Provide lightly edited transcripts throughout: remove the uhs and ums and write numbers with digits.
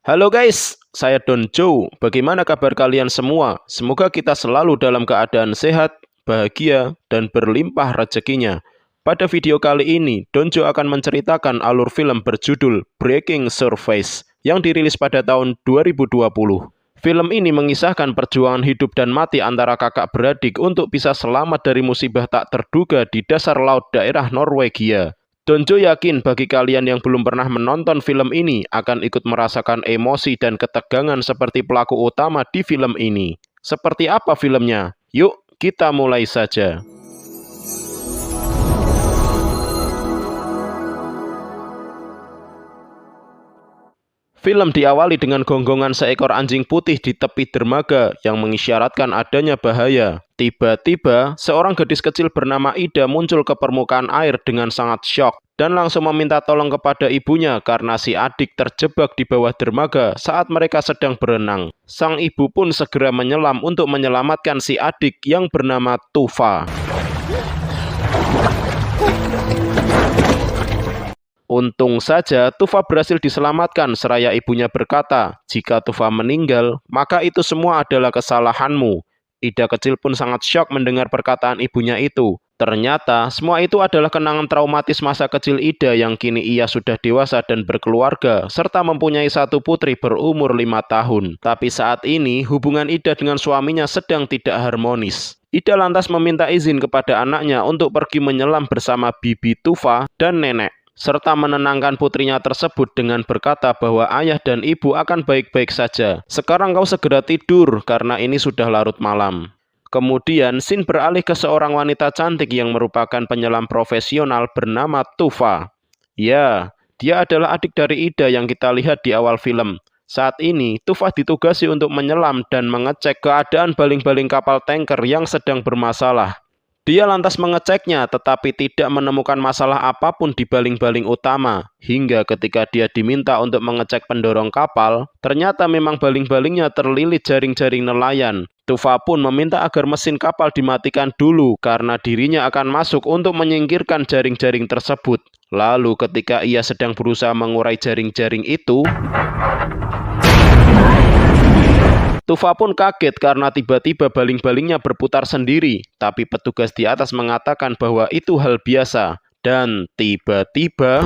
Halo guys, saya Don Joe. Bagaimana kabar kalian semua? Semoga kita selalu dalam keadaan sehat, bahagia, dan berlimpah rezekinya. Pada video kali ini, Don Joe akan menceritakan alur film berjudul Breaking Surface yang dirilis pada tahun 2020. Film ini mengisahkan perjuangan hidup dan mati antara kakak beradik untuk bisa selamat dari musibah tak terduga di dasar laut daerah Norwegia. Don Joe yakin bagi kalian yang belum pernah menonton film ini akan ikut merasakan emosi dan ketegangan seperti pelaku utama di film ini. Seperti apa filmnya? Yuk, kita mulai saja. Film diawali dengan gonggongan seekor anjing putih di tepi dermaga yang mengisyaratkan adanya bahaya. Tiba-tiba, seorang gadis kecil bernama Ida muncul ke permukaan air dengan sangat syok dan langsung meminta tolong kepada ibunya karena si adik terjebak di bawah dermaga saat mereka sedang berenang. Sang ibu pun segera menyelam untuk menyelamatkan si adik yang bernama Tuva. Untung saja Tuva berhasil diselamatkan seraya ibunya berkata, "Jika Tuva meninggal, maka itu semua adalah kesalahanmu." Ida kecil pun sangat syok mendengar perkataan ibunya itu. Ternyata semua itu adalah kenangan traumatis masa kecil Ida yang kini ia sudah dewasa dan berkeluarga, serta mempunyai satu putri berumur 5 tahun. Tapi saat ini hubungan Ida dengan suaminya sedang tidak harmonis. Ida lantas meminta izin kepada anaknya untuk pergi menyelam bersama bibi Tuva dan nenek, serta menenangkan putrinya tersebut dengan berkata bahwa ayah dan ibu akan baik-baik saja. Sekarang kau segera tidur karena ini sudah larut malam. Kemudian scene beralih ke seorang wanita cantik yang merupakan penyelam profesional bernama Tuva. Ya, dia adalah adik dari Ida yang kita lihat di awal film. Saat ini, Tuva ditugasi untuk menyelam dan mengecek keadaan baling-baling kapal tanker yang sedang bermasalah. Dia lantas mengeceknya tetapi tidak menemukan masalah apapun di baling-baling utama. Hingga ketika dia diminta untuk mengecek pendorong kapal, ternyata memang baling-balingnya terlilit jaring-jaring nelayan. Tuva pun meminta agar mesin kapal dimatikan dulu karena dirinya akan masuk untuk menyingkirkan jaring-jaring tersebut. Lalu ketika ia sedang berusaha mengurai jaring-jaring itu, Tuva pun kaget karena tiba-tiba baling-balingnya berputar sendiri, tapi petugas di atas mengatakan bahwa itu hal biasa. Dan tiba-tiba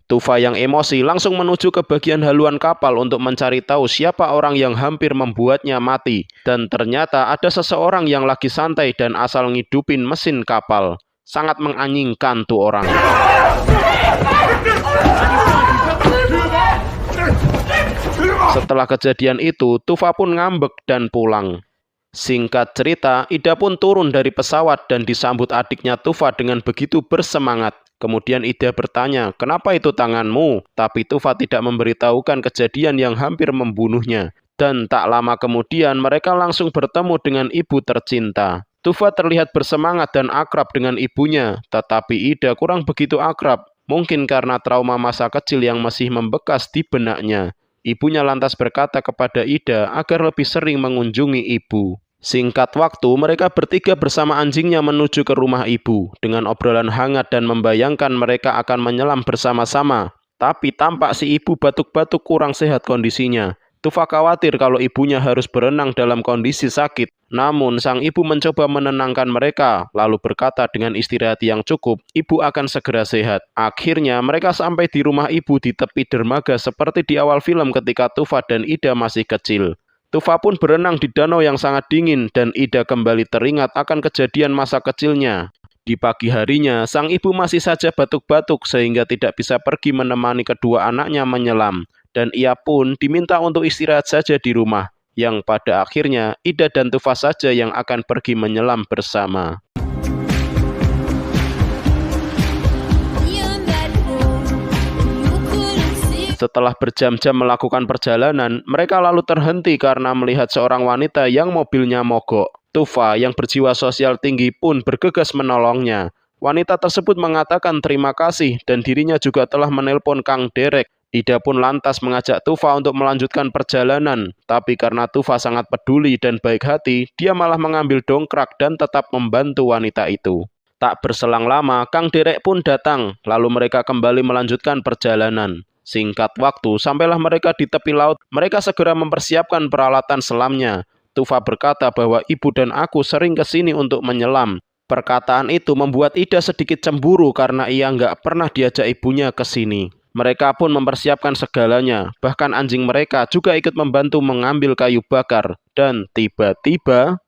Tuva yang emosi langsung menuju ke bagian haluan kapal untuk mencari tahu siapa orang yang hampir membuatnya mati. Dan ternyata ada seseorang yang lagi santai dan asal ngidupin mesin kapal. Sangat menganjingkan tuh orang. Setelah kejadian itu, Tuva pun ngambek dan pulang. Singkat cerita, Ida pun turun dari pesawat dan disambut adiknya Tuva dengan begitu bersemangat. Kemudian Ida bertanya, "Kenapa itu tanganmu?" Tapi Tuva tidak memberitahukan kejadian yang hampir membunuhnya. Dan tak lama kemudian mereka langsung bertemu dengan ibu tercinta. Tuva terlihat bersemangat dan akrab dengan ibunya, tetapi Ida kurang begitu akrab. Mungkin karena trauma masa kecil yang masih membekas di benaknya. Ibunya lantas berkata kepada Ida agar lebih sering mengunjungi ibu. Singkat waktu, mereka bertiga bersama anjingnya menuju ke rumah ibu dengan obrolan hangat dan membayangkan mereka akan menyelam bersama-sama. Tapi tampak si ibu batuk-batuk kurang sehat kondisinya. Tuva khawatir kalau ibunya harus berenang dalam kondisi sakit. Namun sang ibu mencoba menenangkan mereka, lalu berkata dengan istirahat yang cukup, ibu akan segera sehat. Akhirnya mereka sampai di rumah ibu di tepi dermaga seperti di awal film ketika Tuva dan Ida masih kecil. Tuva pun berenang di danau yang sangat dingin dan Ida kembali teringat akan kejadian masa kecilnya. Di pagi harinya, sang ibu masih saja batuk-batuk sehingga tidak bisa pergi menemani kedua anaknya menyelam. Dan ia pun diminta untuk istirahat saja di rumah, yang pada akhirnya Ida dan Tuva saja yang akan pergi menyelam bersama. Setelah berjam-jam melakukan perjalanan, mereka lalu terhenti karena melihat seorang wanita yang mobilnya mogok. Tuva yang berjiwa sosial tinggi pun bergegas menolongnya. Wanita tersebut mengatakan terima kasih dan dirinya juga telah menelpon Kang Derek Ida pun lantas mengajak Tufa untuk melanjutkan perjalanan, tapi karena Tufa sangat peduli dan baik hati, dia malah mengambil dongkrak dan tetap membantu wanita itu. Tak berselang lama, Kang Derek pun datang, lalu mereka kembali melanjutkan perjalanan. Singkat waktu, sampailah mereka di tepi laut, mereka segera mempersiapkan peralatan selamnya. Tufa berkata bahwa ibu dan aku sering ke sini untuk menyelam. Perkataan itu membuat Ida sedikit cemburu karena ia nggak pernah diajak ibunya ke sini. Mereka pun mempersiapkan segalanya, bahkan anjing mereka juga ikut membantu mengambil kayu bakar. Dan tiba-tiba,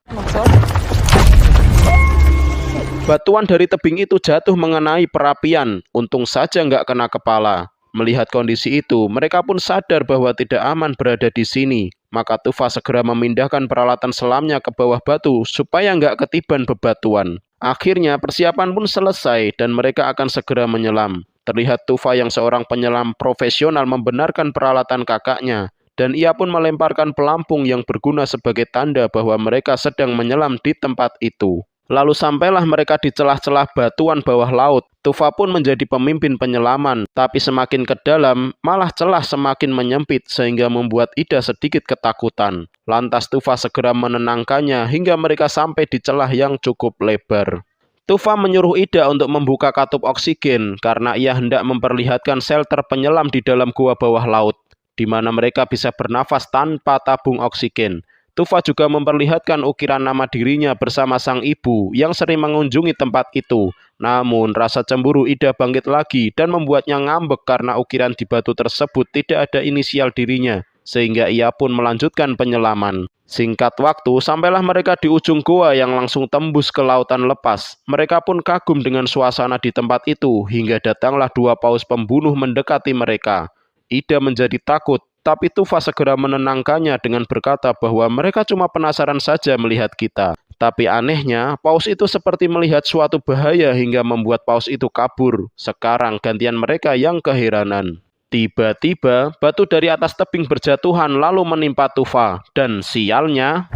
batuan dari tebing itu jatuh mengenai perapian, untung saja nggak kena kepala. Melihat kondisi itu, mereka pun sadar bahwa tidak aman berada di sini. Maka Tufa segera memindahkan peralatan selamnya ke bawah batu supaya nggak ketiban bebatuan. Akhirnya persiapan pun selesai dan mereka akan segera menyelam. Terlihat Tufa yang seorang penyelam profesional membenarkan peralatan kakaknya. Dan ia pun melemparkan pelampung yang berguna sebagai tanda bahwa mereka sedang menyelam di tempat itu. Lalu sampailah mereka di celah-celah batuan bawah laut. Tufa pun menjadi pemimpin penyelaman, tapi semakin ke dalam, malah celah semakin menyempit sehingga membuat Ida sedikit ketakutan. Lantas Tufa segera menenangkannya hingga mereka sampai di celah yang cukup lebar. Tufa menyuruh Ida untuk membuka katup oksigen karena ia hendak memperlihatkan shelter penyelam di dalam gua bawah laut, di mana mereka bisa bernafas tanpa tabung oksigen. Tufa juga memperlihatkan ukiran nama dirinya bersama sang ibu yang sering mengunjungi tempat itu. Namun rasa cemburu Ida bangkit lagi dan membuatnya ngambek karena ukiran di batu tersebut tidak ada inisial dirinya. Sehingga ia pun melanjutkan penyelaman. Singkat waktu, sampailah mereka di ujung goa yang langsung tembus ke lautan lepas. Mereka pun kagum dengan suasana di tempat itu hingga datanglah dua paus pembunuh mendekati mereka. Ida menjadi takut. Tapi Tufa segera menenangkannya dengan berkata bahwa mereka cuma penasaran saja melihat kita. Tapi anehnya, paus itu seperti melihat suatu bahaya hingga membuat paus itu kabur. Sekarang gantian mereka yang keheranan. Tiba-tiba, batu dari atas tebing berjatuhan lalu menimpa Tufa. Dan sialnya,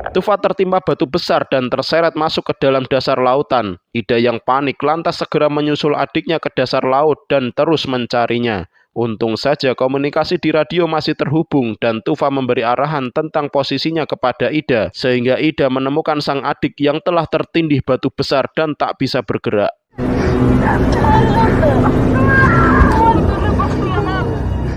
Tufa tertimpa batu besar dan terseret masuk ke dalam dasar lautan. Ida yang panik lantas segera menyusul adiknya ke dasar laut dan terus mencarinya. Untung saja komunikasi di radio masih terhubung dan Tufa memberi arahan tentang posisinya kepada Ida, sehingga Ida menemukan sang adik yang telah tertindih batu besar dan tak bisa bergerak.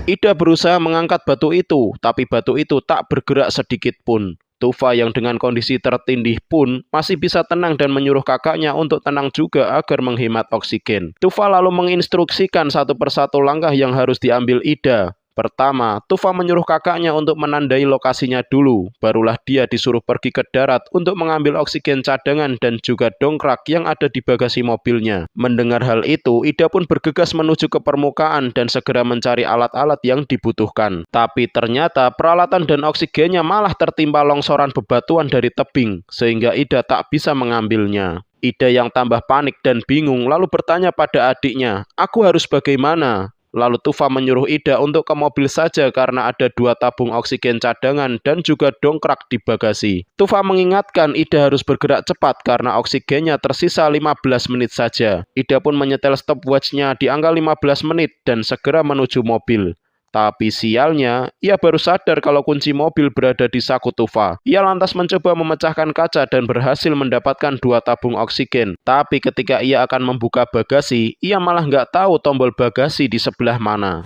Ida berusaha mengangkat batu itu, tapi batu itu tak bergerak sedikit pun. Tufa yang dengan kondisi tertindih pun masih bisa tenang dan menyuruh kakaknya untuk tenang juga agar menghemat oksigen. Tufa lalu menginstruksikan satu persatu langkah yang harus diambil Ida. Pertama, Tufa menyuruh kakaknya untuk menandai lokasinya dulu, barulah dia disuruh pergi ke darat untuk mengambil oksigen cadangan dan juga dongkrak yang ada di bagasi mobilnya. Mendengar hal itu, Ida pun bergegas menuju ke permukaan dan segera mencari alat-alat yang dibutuhkan. Tapi ternyata peralatan dan oksigennya malah tertimpa longsoran bebatuan dari tebing, sehingga Ida tak bisa mengambilnya. Ida yang tambah panik dan bingung lalu bertanya pada adiknya, "Aku harus bagaimana?" Lalu Tufa menyuruh Ida untuk ke mobil saja karena ada 2 tabung oksigen cadangan dan juga dongkrak di bagasi. Tufa mengingatkan Ida harus bergerak cepat karena oksigennya tersisa 15 menit saja. Ida pun menyetel stopwatch-nya di angka 15 menit dan segera menuju mobil. Tapi sialnya, ia baru sadar kalau kunci mobil berada di saku Tufa. Ia lantas mencoba memecahkan kaca dan berhasil mendapatkan 2 tabung oksigen. Tapi ketika ia akan membuka bagasi, ia malah nggak tahu tombol bagasi di sebelah mana.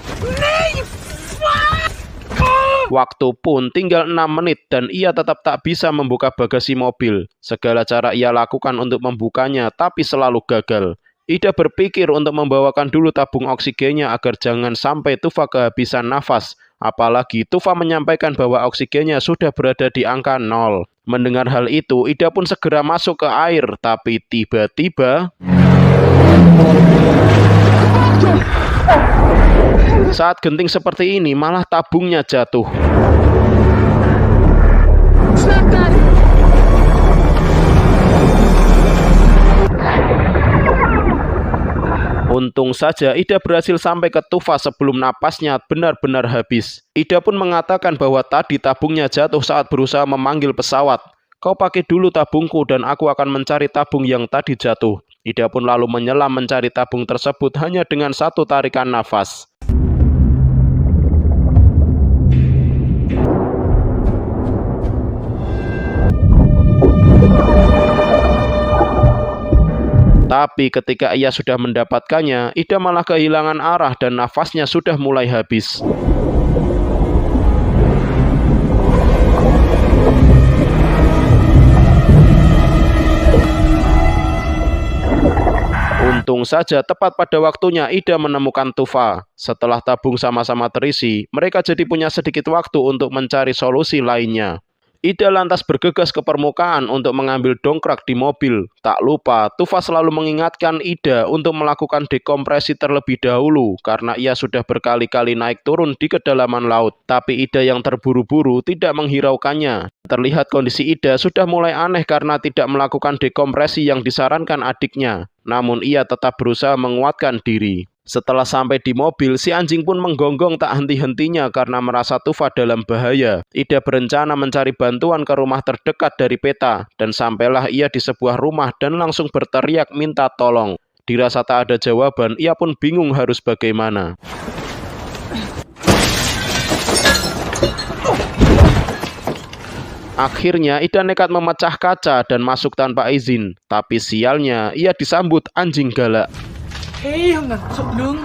Waktu pun tinggal 6 menit dan ia tetap tak bisa membuka bagasi mobil. Segala cara ia lakukan untuk membukanya, tapi selalu gagal. Ida berpikir untuk membawakan dulu tabung oksigennya agar jangan sampai Tufa kehabisan nafas. Apalagi Tufa menyampaikan bahwa oksigennya sudah berada di angka 0. Mendengar hal itu, Ida pun segera masuk ke air. Tapi tiba-tiba, saat genting seperti ini, malah tabungnya jatuh. Untung saja Ida berhasil sampai ke Tufa sebelum napasnya benar-benar habis. Ida pun mengatakan bahwa tadi tabungnya jatuh saat berusaha memanggil pesawat. Kau pakai dulu tabungku dan aku akan mencari tabung yang tadi jatuh. Ida pun lalu menyelam mencari tabung tersebut hanya dengan satu tarikan nafas. Tapi ketika ia sudah mendapatkannya, Ida malah kehilangan arah dan nafasnya sudah mulai habis. Untung saja tepat pada waktunya Ida menemukan Tufa. Setelah tabung sama-sama terisi, mereka jadi punya sedikit waktu untuk mencari solusi lainnya. Ida lantas bergegas ke permukaan untuk mengambil dongkrak di mobil. Tak lupa, Tufa selalu mengingatkan Ida untuk melakukan dekompresi terlebih dahulu karena ia sudah berkali-kali naik turun di kedalaman laut. Tapi Ida yang terburu-buru tidak menghiraukannya. Terlihat kondisi Ida sudah mulai aneh karena tidak melakukan dekompresi yang disarankan adiknya. Namun ia tetap berusaha menguatkan diri. Setelah sampai di mobil, si anjing pun menggonggong tak henti-hentinya karena merasa Tufa dalam bahaya. Ida berencana mencari bantuan ke rumah terdekat dari Peta, dan sampailah ia di sebuah rumah dan langsung berteriak minta tolong. Dirasa tak ada jawaban, ia pun bingung harus bagaimana. Akhirnya Ida nekat memecah kaca dan masuk tanpa izin, tapi sialnya ia disambut anjing galak. Hei, hanggang soblong.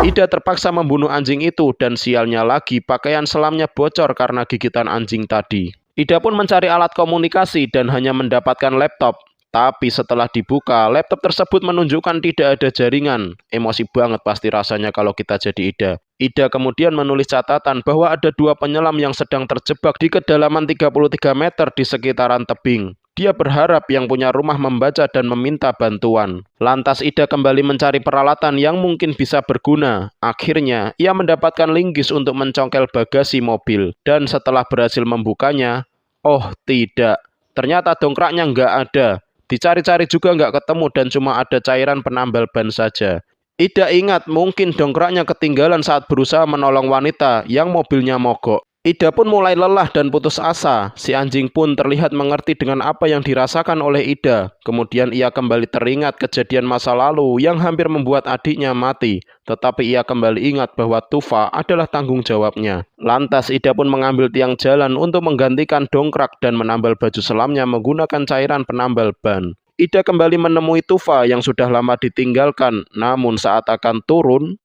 Ida terpaksa membunuh anjing itu dan sialnya lagi pakaian selamnya bocor karena gigitan anjing tadi. Ida pun mencari alat komunikasi dan hanya mendapatkan laptop. Tapi setelah dibuka, laptop tersebut menunjukkan tidak ada jaringan. Emosi banget pasti rasanya kalau kita jadi Ida. Ida kemudian menulis catatan bahwa ada 2 penyelam yang sedang terjebak di kedalaman 33 meter di sekitaran tebing. Dia berharap yang punya rumah membaca dan meminta bantuan. Lantas Ida kembali mencari peralatan yang mungkin bisa berguna. Akhirnya, ia mendapatkan linggis untuk mencongkel bagasi mobil. Dan setelah berhasil membukanya, oh tidak, ternyata dongkraknya nggak ada. Dicari-cari juga nggak ketemu dan cuma ada cairan penambal ban saja. Ida ingat mungkin dongkraknya ketinggalan saat berusaha menolong wanita yang mobilnya mogok. Ida pun mulai lelah dan putus asa. Si anjing pun terlihat mengerti dengan apa yang dirasakan oleh Ida. Kemudian ia kembali teringat kejadian masa lalu yang hampir membuat adiknya mati. Tetapi ia kembali ingat bahwa Tufa adalah tanggung jawabnya. Lantas Ida pun mengambil tiang jalan untuk menggantikan dongkrak dan menambal baju selamnya menggunakan cairan penambal ban. Ida kembali menemui Tufa yang sudah lama ditinggalkan. Namun saat akan turun,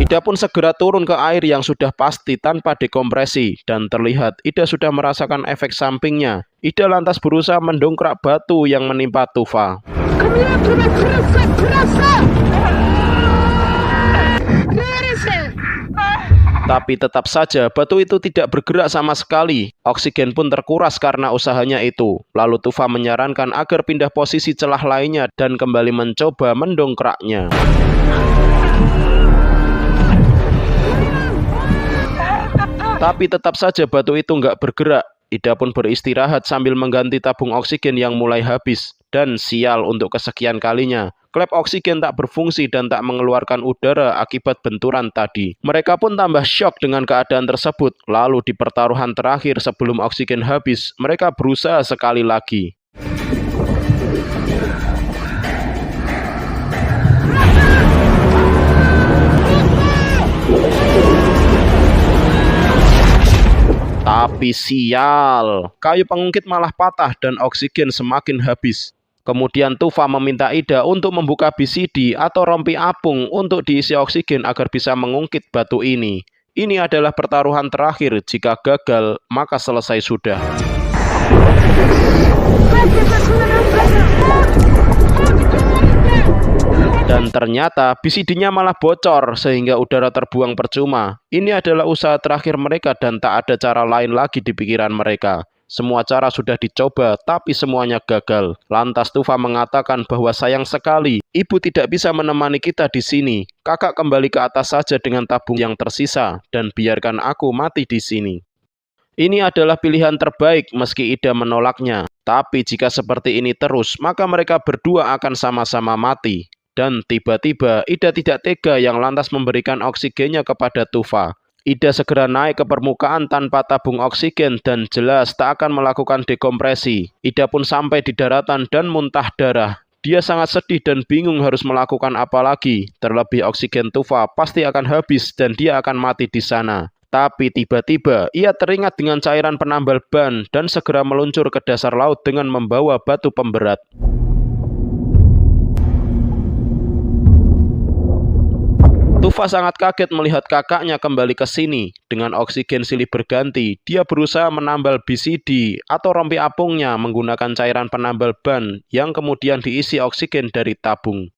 Ida pun segera turun ke air yang sudah pasti tanpa dekompresi dan terlihat Ida sudah merasakan efek sampingnya. Ida lantas berusaha mendongkrak batu yang menimpa Tufa. Tapi tetap saja batu itu tidak bergerak sama sekali. Oksigen pun terkuras karena usahanya itu. Lalu Tufa menyarankan agar pindah posisi celah lainnya dan kembali mencoba mendongkraknya. Tapi tetap saja batu itu nggak bergerak. Ida pun beristirahat sambil mengganti tabung oksigen yang mulai habis. Dan sial untuk kesekian kalinya, klep oksigen tak berfungsi dan tak mengeluarkan udara akibat benturan tadi. Mereka pun tambah syok dengan keadaan tersebut. Lalu di pertaruhan terakhir sebelum oksigen habis, mereka berusaha sekali lagi. Tapi sial, kayu pengungkit malah patah dan oksigen semakin habis. Kemudian Tufa meminta Ida untuk membuka BCD atau rompi apung untuk diisi oksigen agar bisa mengungkit batu ini. Ini adalah pertaruhan terakhir, jika gagal maka selesai sudah. Dan ternyata BCD-nya malah bocor sehingga udara terbuang percuma. Ini adalah usaha terakhir mereka dan tak ada cara lain lagi di pikiran mereka. Semua cara sudah dicoba tapi semuanya gagal. Lantas Tufa mengatakan bahwa sayang sekali ibu tidak bisa menemani kita di sini. Kakak kembali ke atas saja dengan tabung yang tersisa dan biarkan aku mati di sini. Ini adalah pilihan terbaik meski Ida menolaknya. Tapi jika seperti ini terus, maka mereka berdua akan sama-sama mati. Dan tiba-tiba Ida tidak tega yang lantas memberikan oksigennya kepada Tufa. Ida segera naik ke permukaan tanpa tabung oksigen dan jelas tak akan melakukan dekompresi. Ida pun sampai di daratan dan muntah darah. Dia sangat sedih dan bingung harus melakukan apa lagi. Terlebih oksigen Tufa pasti akan habis dan dia akan mati di sana. Tapi tiba-tiba ia teringat dengan cairan penambal ban dan segera meluncur ke dasar laut dengan membawa batu pemberat. Tufa sangat kaget melihat kakaknya kembali ke sini. Dengan oksigen silih berganti, dia berusaha menambal BCD atau rompi apungnya menggunakan cairan penambal ban yang kemudian diisi oksigen dari tabung.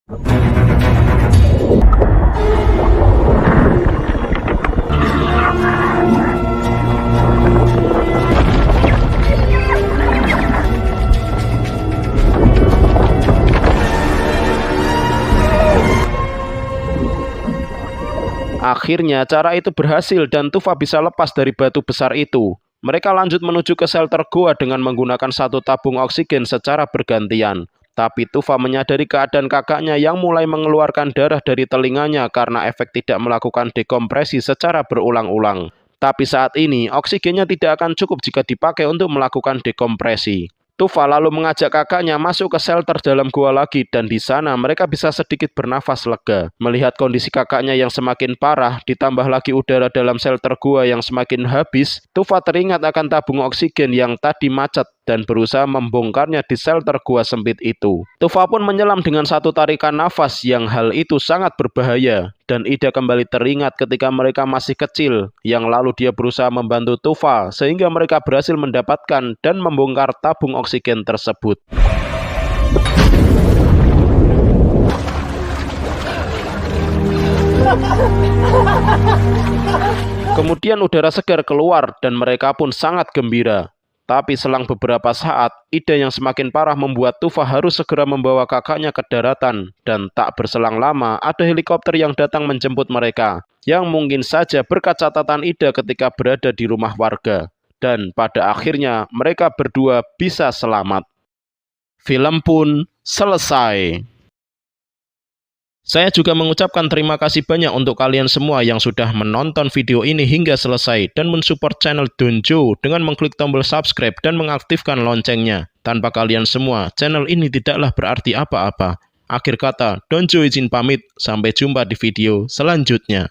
Akhirnya cara itu berhasil dan Tufa bisa lepas dari batu besar itu. Mereka lanjut menuju ke shelter gua dengan menggunakan satu tabung oksigen secara bergantian. Tapi Tufa menyadari keadaan kakaknya yang mulai mengeluarkan darah dari telinganya karena efek tidak melakukan dekompresi secara berulang-ulang. Tapi saat ini oksigennya tidak akan cukup jika dipakai untuk melakukan dekompresi. Tufa lalu mengajak kakaknya masuk ke shelter dalam gua lagi dan di sana mereka bisa sedikit bernafas lega. Melihat kondisi kakaknya yang semakin parah, ditambah lagi udara dalam shelter gua yang semakin habis, Tufa teringat akan tabung oksigen yang tadi macet dan berusaha membongkarnya di shelter gua sempit itu. Tufa pun menyelam dengan satu tarikan nafas yang hal itu sangat berbahaya. Dan Ida kembali teringat ketika mereka masih kecil, yang lalu dia berusaha membantu Tufa sehingga mereka berhasil mendapatkan dan membongkar tabung oksigen tersebut. Kemudian udara segar keluar dan mereka pun sangat gembira. Tapi selang beberapa saat, Ida yang semakin parah membuat Tufa harus segera membawa kakaknya ke daratan. Dan tak berselang lama, ada helikopter yang datang menjemput mereka, yang mungkin saja berkat catatan Ida ketika berada di rumah warga. Dan pada akhirnya, mereka berdua bisa selamat. Film pun selesai. Saya juga mengucapkan terima kasih banyak untuk kalian semua yang sudah menonton video ini hingga selesai dan mensupport channel Donjo dengan mengklik tombol subscribe dan mengaktifkan loncengnya. Tanpa kalian semua, channel ini tidaklah berarti apa-apa. Akhir kata, Donjo izin pamit. Sampai jumpa di video selanjutnya.